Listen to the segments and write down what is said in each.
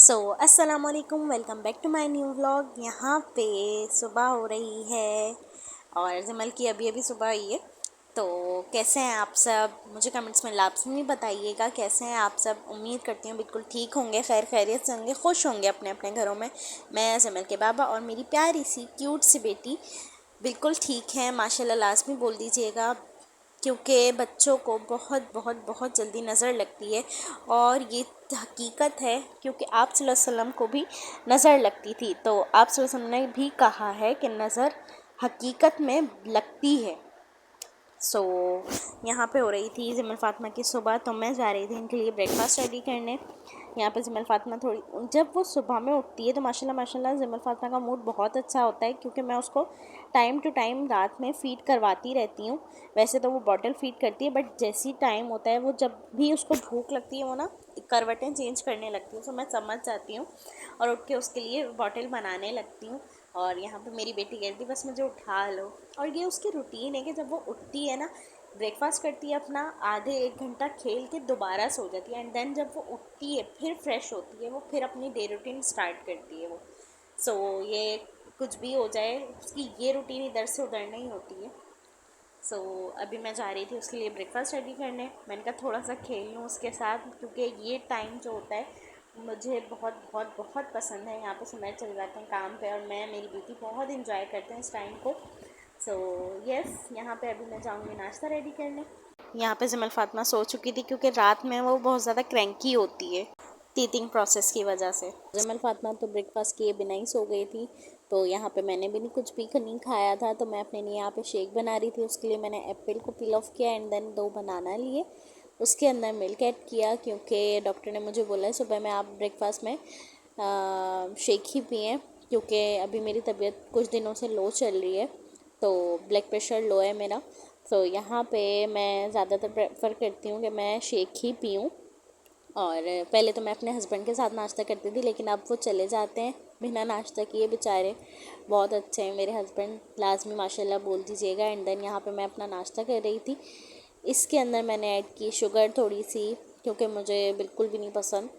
अस्सलाम वालेकुम, welcome back to my new vlog. यहाँ पे सुबह हो रही है और जमल की अभी अभी सुबह हुई है। तो कैसे हैं आप सब? मुझे कमेंट्स में लाजमी बताइएगा कैसे हैं आप सब। उम्मीद करती हूँ बिल्कुल ठीक होंगे, खैर खैरियत से होंगे, खुश होंगे अपने अपने घरों में। मैं जमल के बाबा और मेरी प्यारी सी क्यूट सी बेटी बिल्कुल ठीक है माशाल्लाह। लाजमी बोल दीजिएगा क्योंकि बच्चों को बहुत बहुत बहुत जल्दी नज़र लगती है और ये हकीकत है क्योंकि आप सल्लल्लाहु अलैहि वसल्लम को भी नज़र लगती थी। तो आप सल्लल्लाहु अलैहि वसल्लम ने भी कहा है कि नज़र हकीकत में लगती है। यहाँ पे हो रही थी ज़िमल फ़ातिमा की सुबह, तो मैं जा रही थी इनके लिए ब्रेकफास्ट रेडी करने। यहाँ पे ज़िमल फ़ातिमा थोड़ी जब वो सुबह में उठती है तो माशाल्लाह माशाल्लाह ज़िमल फ़ातिमा का मूड बहुत अच्छा होता है क्योंकि मैं उसको टाइम टू टाइम रात में फ़ीड करवाती रहती हूँ। वैसे तो वो बॉटल फ़ीड करती है बट जैसी टाइम होता है वो जब भी उसको भूख लगती है वो ना करवटें चेंज करने लगती हूँ। तो मैं समझ जाती हूँ और उठ के उसके लिए बॉटल बनाने लगती हूँ। और यहाँ पे मेरी बेटी कहती है बस मुझे उठा लो। और ये उसकी रूटीन है कि जब वो उठती है ना, ब्रेकफास्ट करती है अपना, आधे एक घंटा खेल के दोबारा सो जाती है एंड देन जब वो उठती है फिर फ्रेश होती है, वो फिर अपनी डे रूटीन स्टार्ट करती है वो। ये कुछ भी हो जाए उसकी ये रूटीन इधर से उधर नहीं होती है। अभी मैं जा रही थी उसके लिए ब्रेकफास्ट रेडी करने। मैंने कहा थोड़ा सा खेल लूँ उसके साथ क्योंकि ये टाइम जो होता है मुझे बहुत बहुत बहुत पसंद है। यहाँ पे सुमेर चले जाते हैं काम पे और मैं मेरी बेटी बहुत इंजॉय करते हैं इस टाइम को। यस, यहाँ पे अभी मैं जाऊँगी नाश्ता रेडी करने। यहाँ पे ज़िमल फ़ातिमा सो चुकी थी क्योंकि रात में वो बहुत ज़्यादा क्रैंकी होती है टीथिंग प्रोसेस की वजह से। ज़िमल फ़ातिमा तो ब्रेकफास्ट किए बिना ही सो गई थी। तो यहाँ पे मैंने भी नहीं कुछ भी नहीं खाया था, तो मैं अपने लिए यहाँ पे शेक बना रही थी। उसके लिए मैंने एप्पल को पील ऑफ किया एंड देन 2 बनाना लिए, उसके अंदर मिल्क ऐड किया क्योंकि डॉक्टर ने मुझे बोला है सुबह में आप ब्रेकफास्ट में शेक ही पिएँ क्योंकि अभी मेरी तबीयत कुछ दिनों से लो चल रही है, तो ब्लड प्रेशर लो है मेरा। यहाँ पे मैं ज़्यादातर प्रेफर करती हूँ कि मैं शेक ही पीऊँ। और पहले तो मैं अपने हस्बैंड के साथ नाश्ता करती थी लेकिन अब वो चले जाते हैं बिना नाश्ता किए बेचारे। बहुत अच्छे हैं मेरे हस्बैंड, लाजमी माशाल्लाह बोल दीजिएगा। एंड देन यहाँ पे मैं अपना नाश्ता कर रही थी। इसके अंदर मैंने ऐड की शुगर थोड़ी सी क्योंकि मुझे बिल्कुल भी नहीं पसंद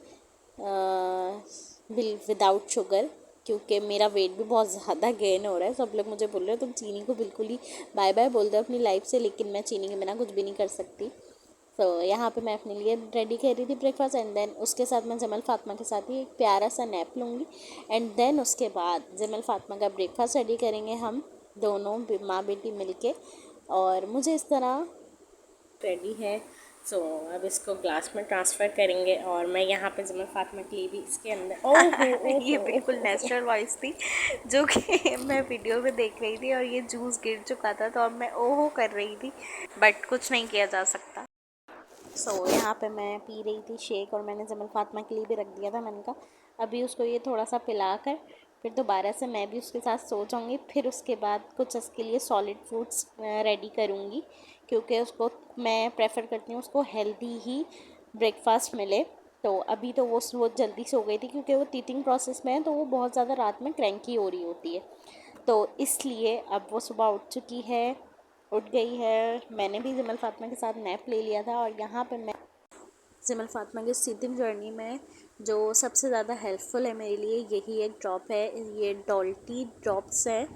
विदाउट शुगर, क्योंकि मेरा वेट भी बहुत ज़्यादा गेन हो रहा है। सब लोग मुझे बोल रहे हो तुम चीनी को बिल्कुल ही बाय बाय बोल दो अपनी लाइफ से, लेकिन मैं चीनी के बिना कुछ भी नहीं कर सकती। यहाँ पे मैं अपने लिए रेडी कर रही थी ब्रेकफास्ट एंड देन उसके साथ मैं ज़िमल फ़ातिमा के साथ ही एक प्यारा सा नैप लूँगी एंड देन उसके बाद ज़िमल फ़ातिमा का ब्रेकफास्ट रेडी करेंगे हम दोनों माँ बेटी मिलके। और मुझे इस तरह रेडी है। अब इसको ग्लास में ट्रांसफ़र करेंगे और मैं यहाँ पे ज़िमल फ़ातिमा के लिए भी इसके अंदर ये बिल्कुल नेचुरल वॉइस थी जो कि मैं वीडियो में देख रही थी और ये जूस गिर चुका था तो अब मैं ओहो कर रही थी, बट कुछ नहीं किया जा सकता। यहाँ पे मैं पी रही थी शेक और मैंने ज़िमल फ़ातिमा के लिए भी रख दिया था। मैंने कहा अभी उसको ये थोड़ा सा पिला कर फिर दोबारा से मैं भी उसके साथ सो जाऊँगी। फिर उसके बाद कुछ उसके लिए सॉलिड फूड्स रेडी करूँगी क्योंकि उसको मैं प्रेफर करती हूँ उसको हेल्दी ही ब्रेकफास्ट मिले। तो अभी तो वो जल्दी सो गई थी क्योंकि वो टीथिंग प्रोसेस में है, तो वो बहुत ज़्यादा रात में क्रैंकी हो रही होती है, तो इसलिए अब वो सुबह उठ गई है। मैंने भी ज़िमल फ़ातिमा के साथ नैप ले लिया था और यहाँ पे मैं ज़िमल फ़ातिमा की टीथिंग जर्नी में जो सबसे ज़्यादा हेल्पफुल है मेरे लिए यही एक ड्रॉप है। ये डॉल्टी ड्रॉप्स है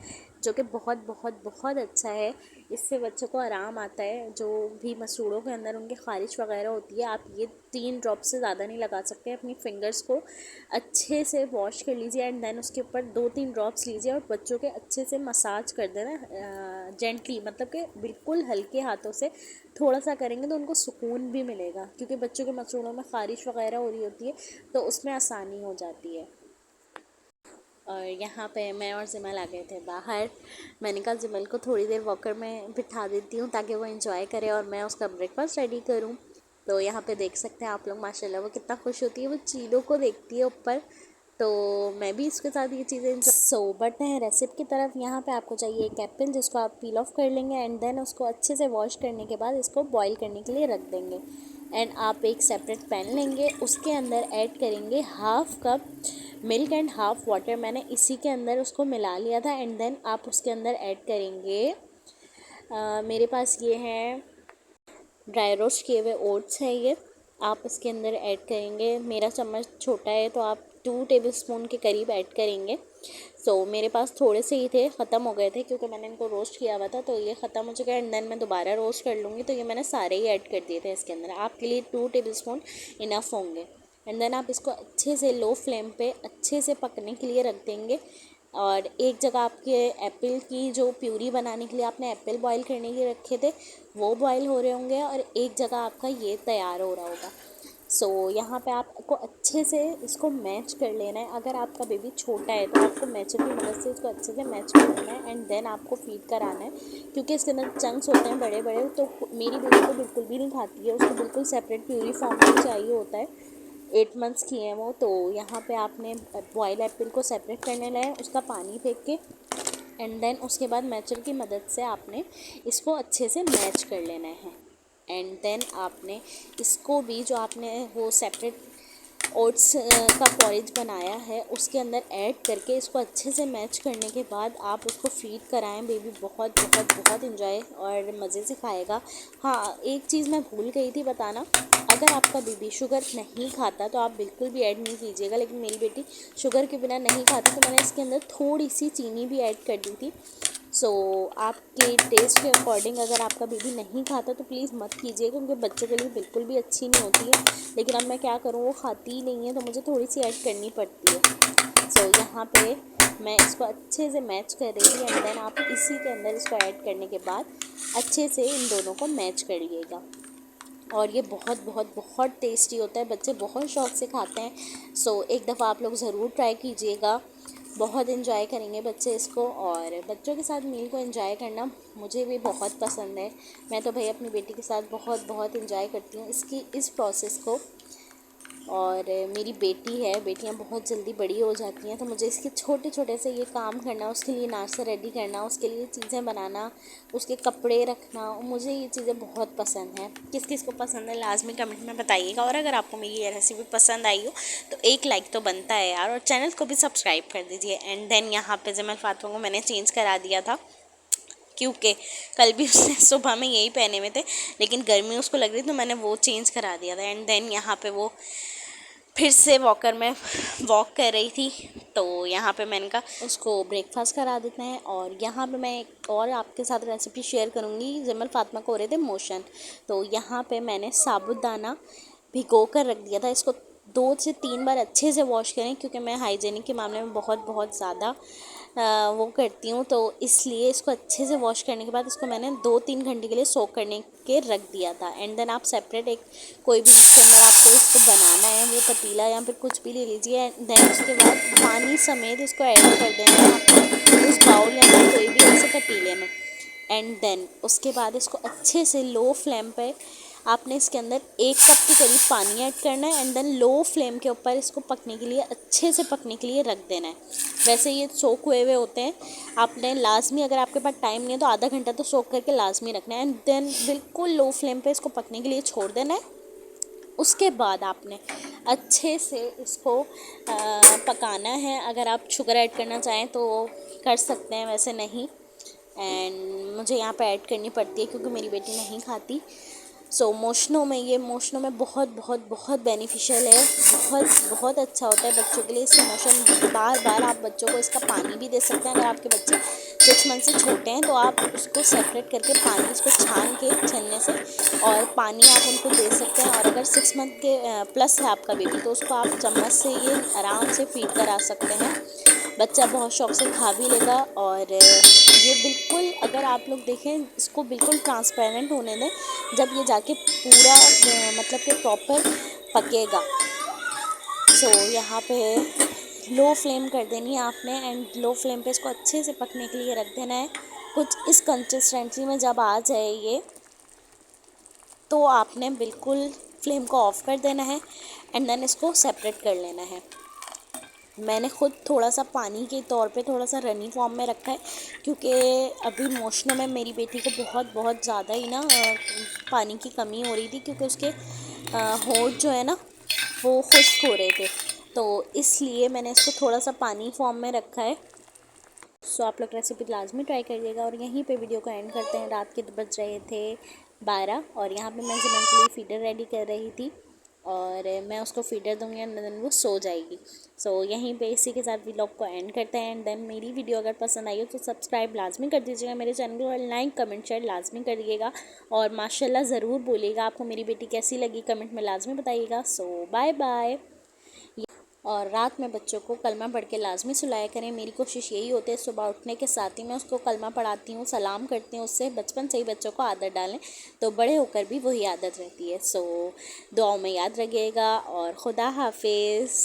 जो कि बहुत बहुत बहुत अच्छा है। इससे बच्चों को आराम आता है, जो भी मसूड़ों के अंदर उनके ख़ारिश वगैरह होती है। आप ये 3 ड्रॉप से ज़्यादा नहीं लगा सकते। अपनी फिंगर्स को अच्छे से वॉश कर लीजिए एंड देन उसके ऊपर 2-3 ड्रॉप्स लीजिए और बच्चों के अच्छे से मसाज कर देना जेंटली, मतलब कि बिल्कुल हल्के हाथों से थोड़ा सा करेंगे तो उनको सुकून भी मिलेगा क्योंकि बच्चों के मसूड़ों में ख़ारिश वगैरह हो रही होती है तो उसमें आसानी हो जाती है। और यहाँ पे मैं और ज़िमल आ गए थे बाहर। मैंने कहा ज़िमल को थोड़ी देर वॉकर में बिठा देती हूँ ताकि वो एंजॉय करे और मैं उसका ब्रेकफास्ट रेडी करूँ। तो यहाँ पे देख सकते हैं आप लोग माशाल्लाह वो कितना खुश होती है, वो चीलों को देखती है ऊपर। तो मैं भी इसके साथ ये चीज़ें बढ़ते हैं रेसिपी की तरफ। यहाँ पे आपको चाहिए एक एप्पल जिसको आप पील ऑफ कर लेंगे एंड देन उसको अच्छे से वॉश करने के बाद इसको बॉईल करने के लिए रख देंगे। एंड आप एक सेपरेट पैन लेंगे, उसके अंदर ऐड करेंगे 1/2 कप मिल्क एंड 1/2 वाटर। मैंने इसी के अंदर उसको मिला लिया था एंड देन आप उसके अंदर ऐड करेंगे मेरे पास ये हैं ड्राई रोस्ट किए हुए ओट्स हैं, ये आप इसके अंदर ऐड करेंगे। मेरा चम्मच छोटा है तो आप 2 टेबलस्पून के करीब ऐड करेंगे। सो मेरे पास थोड़े से ही थे, ख़त्म हो गए थे क्योंकि मैंने इनको रोस्ट किया हुआ था, तो ये ख़त्म हो चुका है। एंड देन मैं दोबारा रोस्ट कर लूँगी, तो ये मैंने सारे ही ऐड कर दिए थे इसके अंदर। आपके लिए 2 टेबलस्पून इनफ होंगे। एंड देन आप इसको अच्छे से लो फ्लेम पे अच्छे से पकने के लिए रख देंगे। और एक जगह आपके एप्पल की जो प्यूरी बनाने के लिए आपने एप्पल बॉईल करने के रखे थे वो बॉईल हो रहे होंगे, और एक जगह आपका ये तैयार हो रहा होगा। सो यहाँ पे आपको अच्छे से इसको मैच कर लेना है। अगर आपका बेबी छोटा है तो आपको मैचर की मदद से इसको अच्छे से मैच कर लेना है। एंड देन आपको फीड कराना है, क्योंकि इसके अंदर चंक्स होते हैं बड़े बड़े, तो मेरी बेबी तो बिल्कुल भी नहीं खाती है, उसको बिल्कुल सेपरेट प्यूरी फॉर्म में चाहिए होता है। 8 मंथ्स की है वो। तो यहाँ पे आपने बॉयल एप्पल को सेपरेट करने लाए, उसका पानी फेंक के, एंड देन उसके बाद मैचर की मदद से आपने इसको अच्छे से मैच कर लेना है। एंड देन आपने इसको भी जो आपने वो सेपरेट ओट्स का पॉरेज बनाया है उसके अंदर ऐड करके इसको अच्छे से मैच करने के बाद आप उसको फीड कराएं। बेबी बहुत बहुत बहुत इन्जॉय और मज़े से खाएगा। हाँ, एक चीज़ मैं भूल गई थी बताना, अगर आपका बेबी शुगर नहीं खाता तो आप बिल्कुल भी ऐड नहीं कीजिएगा, लेकिन मेरी बेटी शुगर के बिना नहीं खाती, तो मैंने इसके अंदर थोड़ी सी चीनी भी ऐड कर दी थी। सो आपके टेस्ट के अकॉर्डिंग अगर आपका बेबी नहीं खाता तो प्लीज़ मत कीजिए, क्योंकि बच्चों के लिए बिल्कुल भी अच्छी नहीं होती है। लेकिन अब मैं क्या करूँ, वो खाती ही नहीं है, तो मुझे थोड़ी सी ऐड करनी पड़ती है। सो यहाँ पे मैं इसको अच्छे से मैच कर रही थी। एंड देन आप इसी के अंदर इसको ऐड करने के बाद अच्छे से इन दोनों को मैच करिएगा। और ये बहुत बहुत बहुत टेस्टी होता है, बच्चे बहुत शौक़ से खाते हैं। सो एक दफ़ा आप लोग ज़रूर ट्राई कीजिएगा, बहुत इन्जॉय करेंगे बच्चे इसको। और बच्चों के साथ मील को एंजॉय करना मुझे भी बहुत पसंद है। मैं तो भाई अपनी बेटी के साथ बहुत बहुत इन्जॉय करती हूँ इस प्रोसेस को। और मेरी बेटी है, बेटियां बहुत जल्दी बड़ी हो जाती हैं, तो मुझे इसके छोटे छोटे से ये काम करना, उसके लिए नाश्ता रेडी करना, उसके लिए चीज़ें बनाना, उसके कपड़े रखना, मुझे ये चीज़ें बहुत पसंद हैं। किस किस को पसंद है लाजमी कमेंट में बताइएगा। और अगर आपको मेरी ये रेसिपी पसंद आई हो तो एक लाइक तो बनता है यार, और चैनल को भी सब्सक्राइब कर दीजिए। एंड देन यहाँ पर जमल फातिमा को मैंने चेंज करा दिया था, क्योंकि कल भी उसने सुबह में यही पहने हुए थे, लेकिन गर्मी उसको लग रही, तो मैंने वो चेंज करा दिया था। एंड देन यहाँ पे वो फिर से वॉकर में वॉक कर रही थी, तो यहाँ पे मैंने कहा उसको ब्रेकफास्ट करा देते हैं। और यहाँ पे मैं एक और आपके साथ रेसिपी शेयर करूँगी। जमल फातिमा को हो रहे थे मोशन, तो यहाँ पे मैंने साबुदाना भिगो कर रख दिया था। इसको 2 से 3 बार अच्छे से वॉश करें, क्योंकि मैं हाइजीनिक के मामले में बहुत बहुत ज़्यादा वो करती हूँ, तो इसलिए इसको अच्छे से वॉश करने के बाद इसको मैंने 2-3 घंटे के लिए सोक करने के रख दिया था। एंड देन आप सेपरेट एक कोई भी जिसके अंदर आपको इसको बनाना है, वो पतीला या फिर कुछ भी ले लीजिए। एंड देन उसके बाद पानी समेत इसको ऐड कर देना है आपको उस बाउल या फिर कोई भी ऐसे पतीले में। एंड देन उसके बाद इसको अच्छे से लो फ्लेम पे आपने इसके अंदर 1 कप के करीब पानी ऐड करना है। एंड देन लो फ्लेम के ऊपर इसको पकने के लिए, अच्छे से पकने के लिए रख देना है। वैसे ये सोक हुए हुए होते हैं, आपने लाजमी अगर आपके पास टाइम नहीं है तो आधा घंटा तो सोक करके लाजमी रखना है। एंड देन बिल्कुल लो फ्लेम पे इसको पकने के लिए छोड़ देना है। उसके बाद आपने अच्छे से इसको पकाना है। अगर आप शुगर ऐड करना चाहें तो कर सकते हैं, वैसे नहीं। एंड मुझे यहाँ पे ऐड करनी पड़ती है क्योंकि मेरी बेटी नहीं खाती। सो मोशनों में बहुत बहुत बहुत बेनिफिशियल है, बहुत बहुत अच्छा होता है बच्चों के लिए। इससे मोशन बार बार आप बच्चों को इसका पानी भी दे सकते हैं। अगर आपके बच्चे 6 मंथ से छोटे हैं तो आप उसको सेपरेट करके पानी उसको छान के छन्ने से और पानी आप उनको दे सकते हैं। और अगर 6 मंथ के प्लस है आपका बेबी तो उसको आप चम्मच से ये आराम से फीड करा सकते हैं। बच्चा बहुत शौक से खा भी लेगा। और ये बिल्कुल, अगर आप लोग देखें इसको बिल्कुल ट्रांसपेरेंट होने दें, जब ये जाके पूरा मतलब कि प्रॉपर पकेगा। सो यहाँ पे लो फ्लेम कर देनी है आपने। एंड लो फ्लेम पे इसको अच्छे से पकने के लिए रख देना है। कुछ इस कंसिस्टेंसी में जब आ जाए ये, तो आपने बिल्कुल फ्लेम को ऑफ़ कर देना है। एंड देन इसको सेपरेट कर लेना है। मैंने ख़ुद थोड़ा सा पानी के तौर पे थोड़ा सा रनी फॉर्म में रखा है, क्योंकि अभी मोशनों में मेरी बेटी को बहुत बहुत ज़्यादा ही ना पानी की कमी हो रही थी, क्योंकि उसके होंठ जो है ना वो खुश्क हो रहे थे, तो इसलिए मैंने इसको थोड़ा सा पानी फॉर्म में रखा है। सो आप लोग रेसिपी लाजमी ट्राई करिएगा। और यहीं पे वीडियो को एंड करते हैं। रात के बज रहे थे 12 और यहाँ पे मैं ज़मन के लिए फ़ीडर रेडी कर रही थी। और मैं उसको फीडर दूँगी एंड देन वो सो जाएगी। सो यहीं पे इसी के साथ व्लॉग को एंड करते हैं। एंड देन मेरी वीडियो अगर पसंद आई हो तो सब्सक्राइब लाजमी कर दीजिएगा मेरे चैनल को, और लाइक कमेंट शेयर लाजमी करिएगा, और माशाल्लाह ज़रूर बोलिएगा आपको मेरी बेटी कैसी लगी, कमेंट में लाजमी बताइएगा। सो बाय बाय। और रात में बच्चों को कलमा पढ़ के लाजमी सुलाया करें। मेरी कोशिश यही होती है सुबह उठने के साथ ही मैं उसको कलमा पढ़ाती हूँ, सलाम करती हूँ उससे। बचपन से ही बच्चों को आदत डालें तो बड़े होकर भी वही आदत रहती है। सो दुआओं में याद रखिएगा और खुदा हाफिज़।